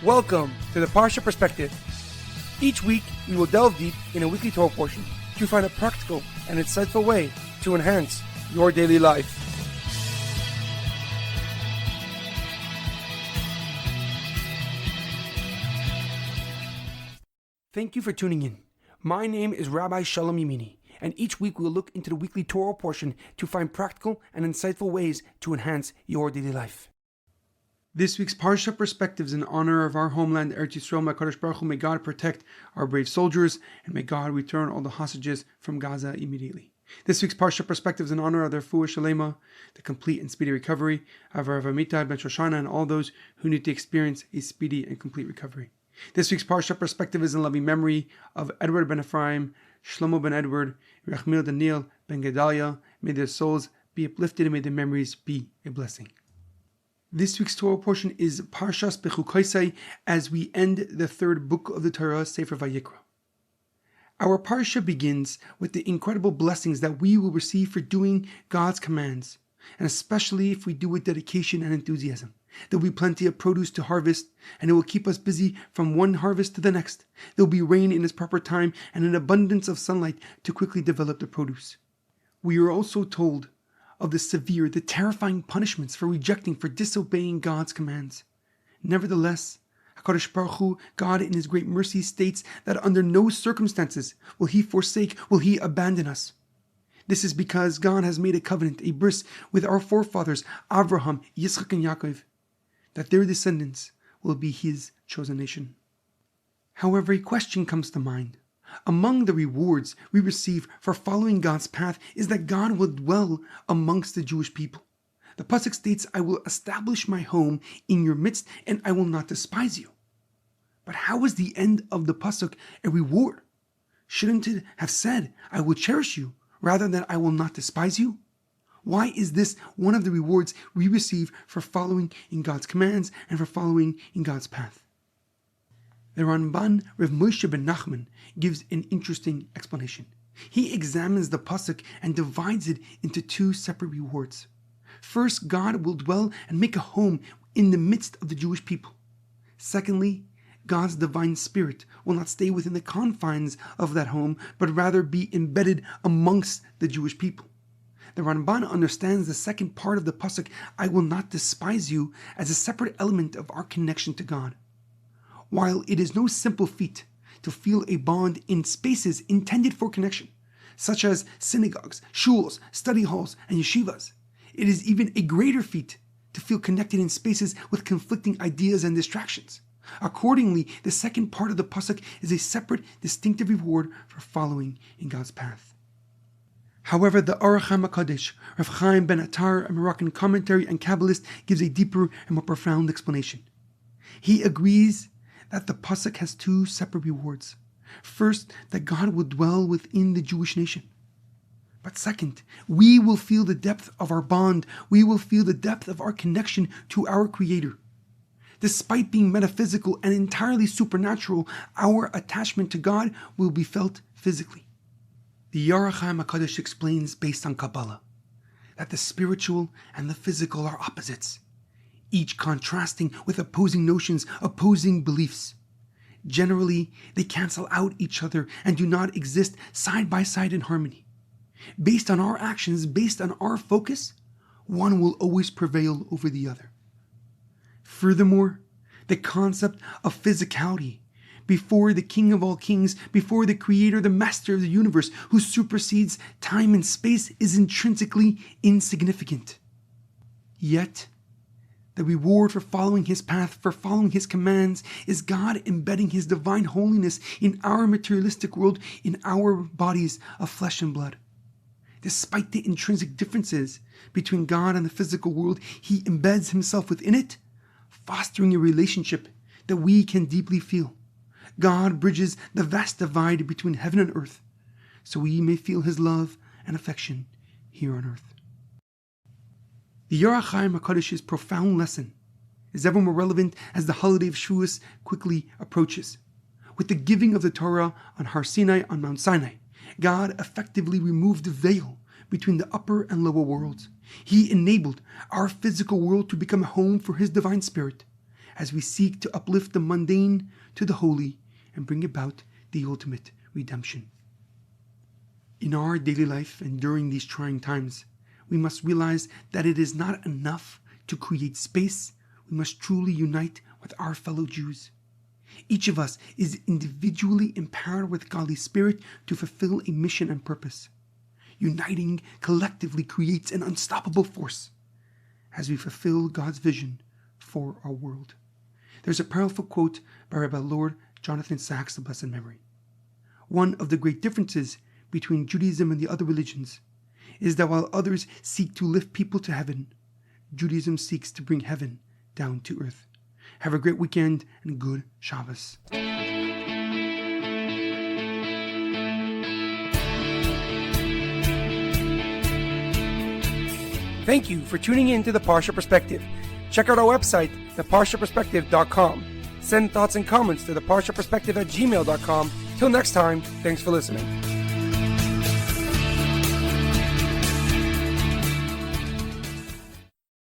Welcome to the Parsha Perspective. Each week, we will delve deep in a weekly Torah portion to find a practical and insightful way to enhance your daily life. Thank you for tuning in. My name is Rabbi Shalom Yamini, and each week we will look into the weekly Torah portion to find practical and insightful ways to enhance your daily life. This week's Parsha Perspective is in honor of our homeland, Eretz Yisroel May May God protect our brave soldiers, and may God return all the hostages from Gaza immediately. This week's Parsha Perspective is in honor of the Refuah Shlema, the complete and speedy recovery of HaRav Amitai ben Shoshanna, and all those who need to experience a speedy and complete recovery. This week's Parsha Perspective is in loving memory of Edward Ben Efraim, Shlomo Ben Edward, Yirachmiel Daniel Ben Gedalia. May their souls be uplifted and may their memories be a blessing. This week's Torah portion is Parsha Bechukosai as we end the third book of the Torah, Sefer Vayikra. Our Parsha begins with the incredible blessings that we will receive for doing God's commands, and especially if we do with dedication and enthusiasm. There will be plenty of produce to harvest, and it will keep us busy from one harvest to the next. There will be rain in its proper time and an abundance of sunlight to quickly develop the produce. We are also told of the severe, the terrifying punishments for rejecting, for disobeying God's commands. Nevertheless, HaKadosh Baruch Hu, God in His great mercy, states that under no circumstances will He forsake, will He abandon us. This is because God has made a covenant, a bris, with our forefathers, Abraham, Yitzchak, and Yaakov, that their descendants will be His chosen nation. However, a question comes to mind. Among the rewards we receive for following God's path is that God will dwell amongst the Jewish people. The pasuk states, "I will establish my home in your midst, and I will not despise you." But how is the end of the pasuk a reward? Shouldn't it have said, "I will cherish you," rather than "I will not despise you"? Why is this one of the rewards we receive for following in God's commands and for following in God's path? The Ramban, Rav Moshe ben Nachman, gives an interesting explanation. He examines the pasuk and divides it into two separate rewards. First, God will dwell and make a home in the midst of the Jewish people. Secondly, God's divine spirit will not stay within the confines of that home, but rather be embedded amongst the Jewish people. The Ramban understands the second part of the pasuk, "I will not despise you," as a separate element of our connection to God. While it is no simple feat to feel a bond in spaces intended for connection, such as synagogues, shuls, study halls, and yeshivas, it is even a greater feat to feel connected in spaces with conflicting ideas and distractions. Accordingly, the second part of the pasuk is a separate, distinctive reward for following in God's path. However, the Aruch HaMakadesh, Rav Chaim ben Attar, a Moroccan commentary and Kabbalist, gives a deeper and more profound explanation. He agrees that the pasuk has two separate rewards. First, that God will dwell within the Jewish nation. But second, we will feel the depth of our bond. We will feel the depth of our connection to our Creator. Despite being metaphysical and entirely supernatural, our attachment to God will be felt physically. The Aruch HaMakadesh explains, based on Kabbalah, that the spiritual and the physical are opposites, each contrasting with opposing notions, opposing beliefs. Generally, they cancel out each other and do not exist side by side in harmony. Based on our actions, based on our focus, one will always prevail over the other. Furthermore, the concept of physicality before the King of all kings, before the Creator, the Master of the universe, who supersedes time and space, is intrinsically insignificant. Yet, the reward for following His path, for following His commands, is God embedding His divine holiness in our materialistic world, in our bodies of flesh and blood. Despite the intrinsic differences between God and the physical world, He embeds Himself within it, fostering a relationship that we can deeply feel. God bridges the vast divide between heaven and earth, so we may feel His love and affection here on earth. The Aruch HaMakadesh's profound lesson is ever more relevant as the holiday of Shavuos quickly approaches. With the giving of the Torah on Har Sinai, on Mount Sinai, God effectively removed the veil between the upper and lower worlds. He enabled our physical world to become a home for His divine spirit, as we seek to uplift the mundane to the holy and bring about the ultimate redemption. In our daily life and during these trying times, we must realize that it is not enough to create space. We must truly unite with our fellow Jews. Each of us is individually empowered with godly spirit to fulfill a mission and purpose. Uniting collectively creates an unstoppable force as we fulfill God's vision for our world. There's a powerful quote by Rabbi Lord Jonathan Sachs of blessed memory. One of the great differences between Judaism and the other religions is that while others seek to lift people to heaven, Judaism seeks to bring heaven down to earth. Have a great weekend and good Shabbos. Thank you for tuning in to the Parsha Perspective. Check out our website, theparshaperspective.com. Send thoughts and comments to theparshaperspective@gmail.com. Till next time, thanks for listening.